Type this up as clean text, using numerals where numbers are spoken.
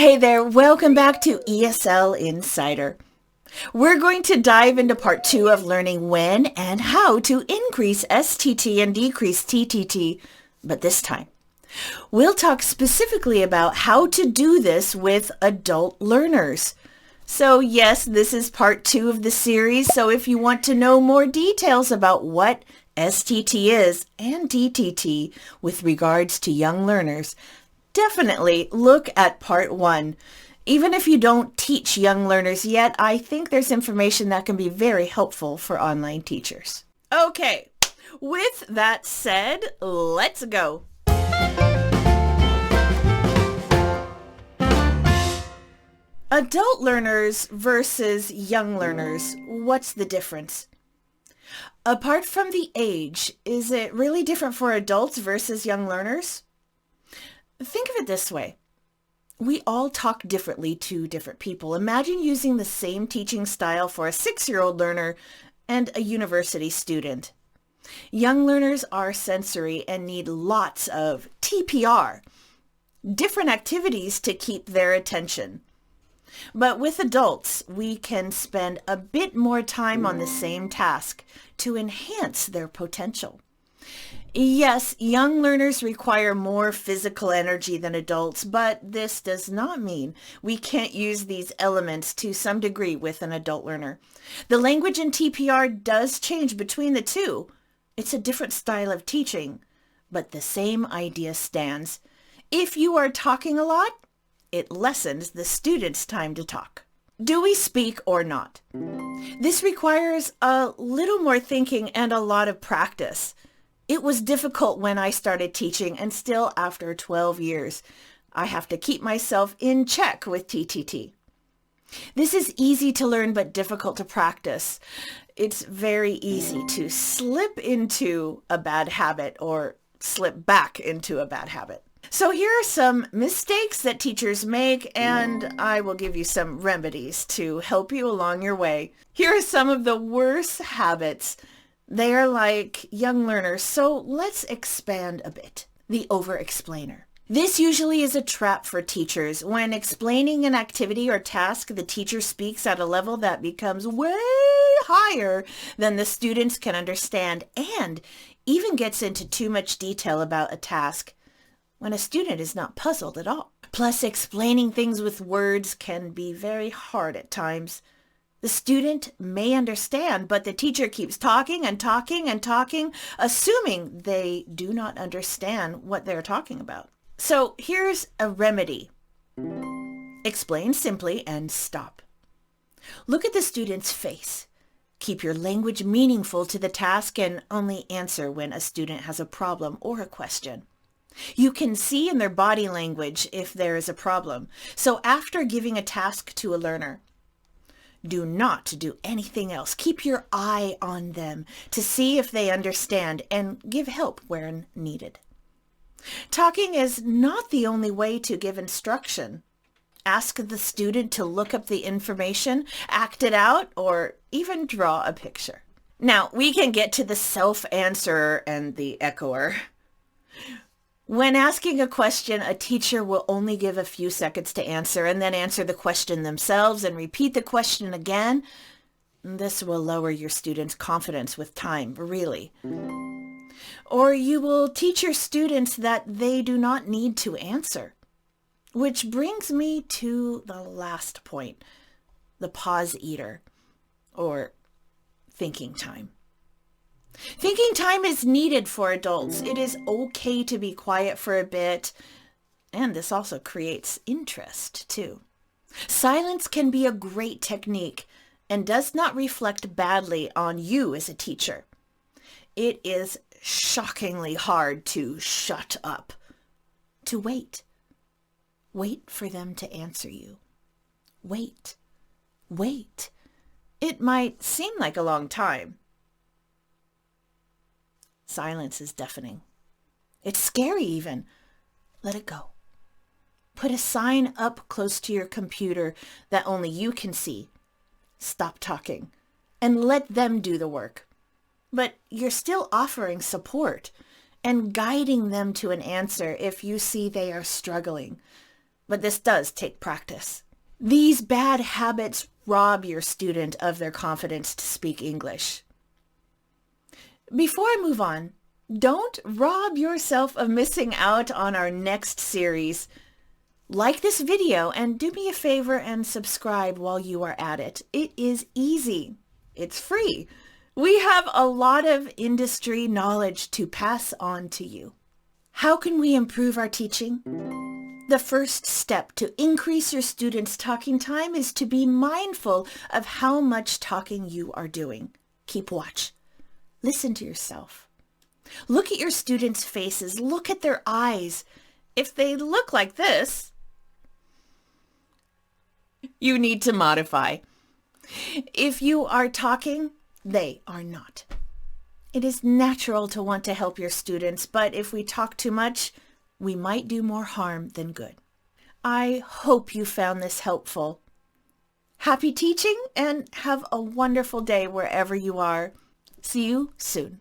Hey there, welcome back to ESL Insider. We're going to dive into part 2 of learning when and how to increase STT and decrease TTT, but this time we'll talk specifically about how to do this with adult learners. So yes, this is part 2 of the series, so if you want to know more details about what STT is and TTT with regards to young learners, definitely look at part 1. Even if you don't teach young learners yet, I think there's information that can be very helpful for online teachers. Okay, with that said, let's go. Adult learners versus young learners, what's the difference? Apart from the age, is it really different for adults versus young learners? Think of it this way. We all talk differently to different people. Imagine using the same teaching style for a 6-year-old learner and a university student. Young learners are sensory and need lots of TPR, different activities to keep their attention. But with adults, we can spend a bit more time on the same task to enhance their potential. Yes, young learners require more physical energy than adults, but this does not mean we can't use these elements to some degree with an adult learner. The language in TPR does change between the two. It's a different style of teaching, but the same idea stands. If you are talking a lot, it lessens the student's time to talk. Do we speak or not? This requires a little more thinking and a lot of practice. It was difficult when I started teaching, and still after 12 years, I have to keep myself in check with TTT. This is easy to learn but difficult to practice. It's very easy to slip into a bad habit or slip back into a bad habit. So here are some mistakes that teachers make, and I will give you some remedies to help you along your way. Here are some of the worst habits. They are like young learners, so let's expand a bit. The over-explainer. This usually is a trap for teachers. When explaining an activity or task, the teacher speaks at a level that becomes way higher than the students can understand and even gets into too much detail about a task when a student is not puzzled at all. Plus, explaining things with words can be very hard at times. The student may understand, but the teacher keeps talking and talking and talking, assuming they do not understand what they're talking about. So here's a remedy. Explain simply and stop. Look at the student's face. Keep your language meaningful to the task and only answer when a student has a problem or a question. You can see in their body language if there is a problem. So after giving a task to a learner, do not do anything else. Keep your eye on them to see if they understand and give help where needed. Talking is not the only way to give instruction. Ask the student to look up the information, act it out, or even draw a picture. Now, we can get to the self-answerer and the echoer. When asking a question, a teacher will only give a few seconds to answer and then answer the question themselves and repeat the question again. This will lower your students' confidence with time, really. Or you will teach your students that they do not need to answer. Which brings me to the last point, the pause eater, or thinking time. Thinking time is needed for adults. It is okay to be quiet for a bit, and this also creates interest too. Silence can be a great technique and does not reflect badly on you as a teacher. It is shockingly hard to shut up, to wait. Wait for them to answer you. Wait. It might seem like a long time. Silence is deafening. It's scary even. Let it go. Put a sign up close to your computer that only you can see. Stop talking and let them do the work. But you're still offering support and guiding them to an answer if you see they are struggling. but this does take practice. These bad habits rob your student of their confidence to speak English. Before I move on, don't rob yourself of missing out on our next series. Like this video and do me a favor and subscribe while you are at it. It is easy. It's free. We have a lot of industry knowledge to pass on to you. How can we improve our teaching? The first step to increase your students' talking time is to be mindful of how much talking you are doing. Keep watch. Listen to yourself. Look at your students' faces. Look at their eyes. If they look like this, you need to modify. If you are talking, they are not. It is natural to want to help your students, but if we talk too much, we might do more harm than good. I hope you found this helpful. Happy teaching and have a wonderful day wherever you are. See you soon.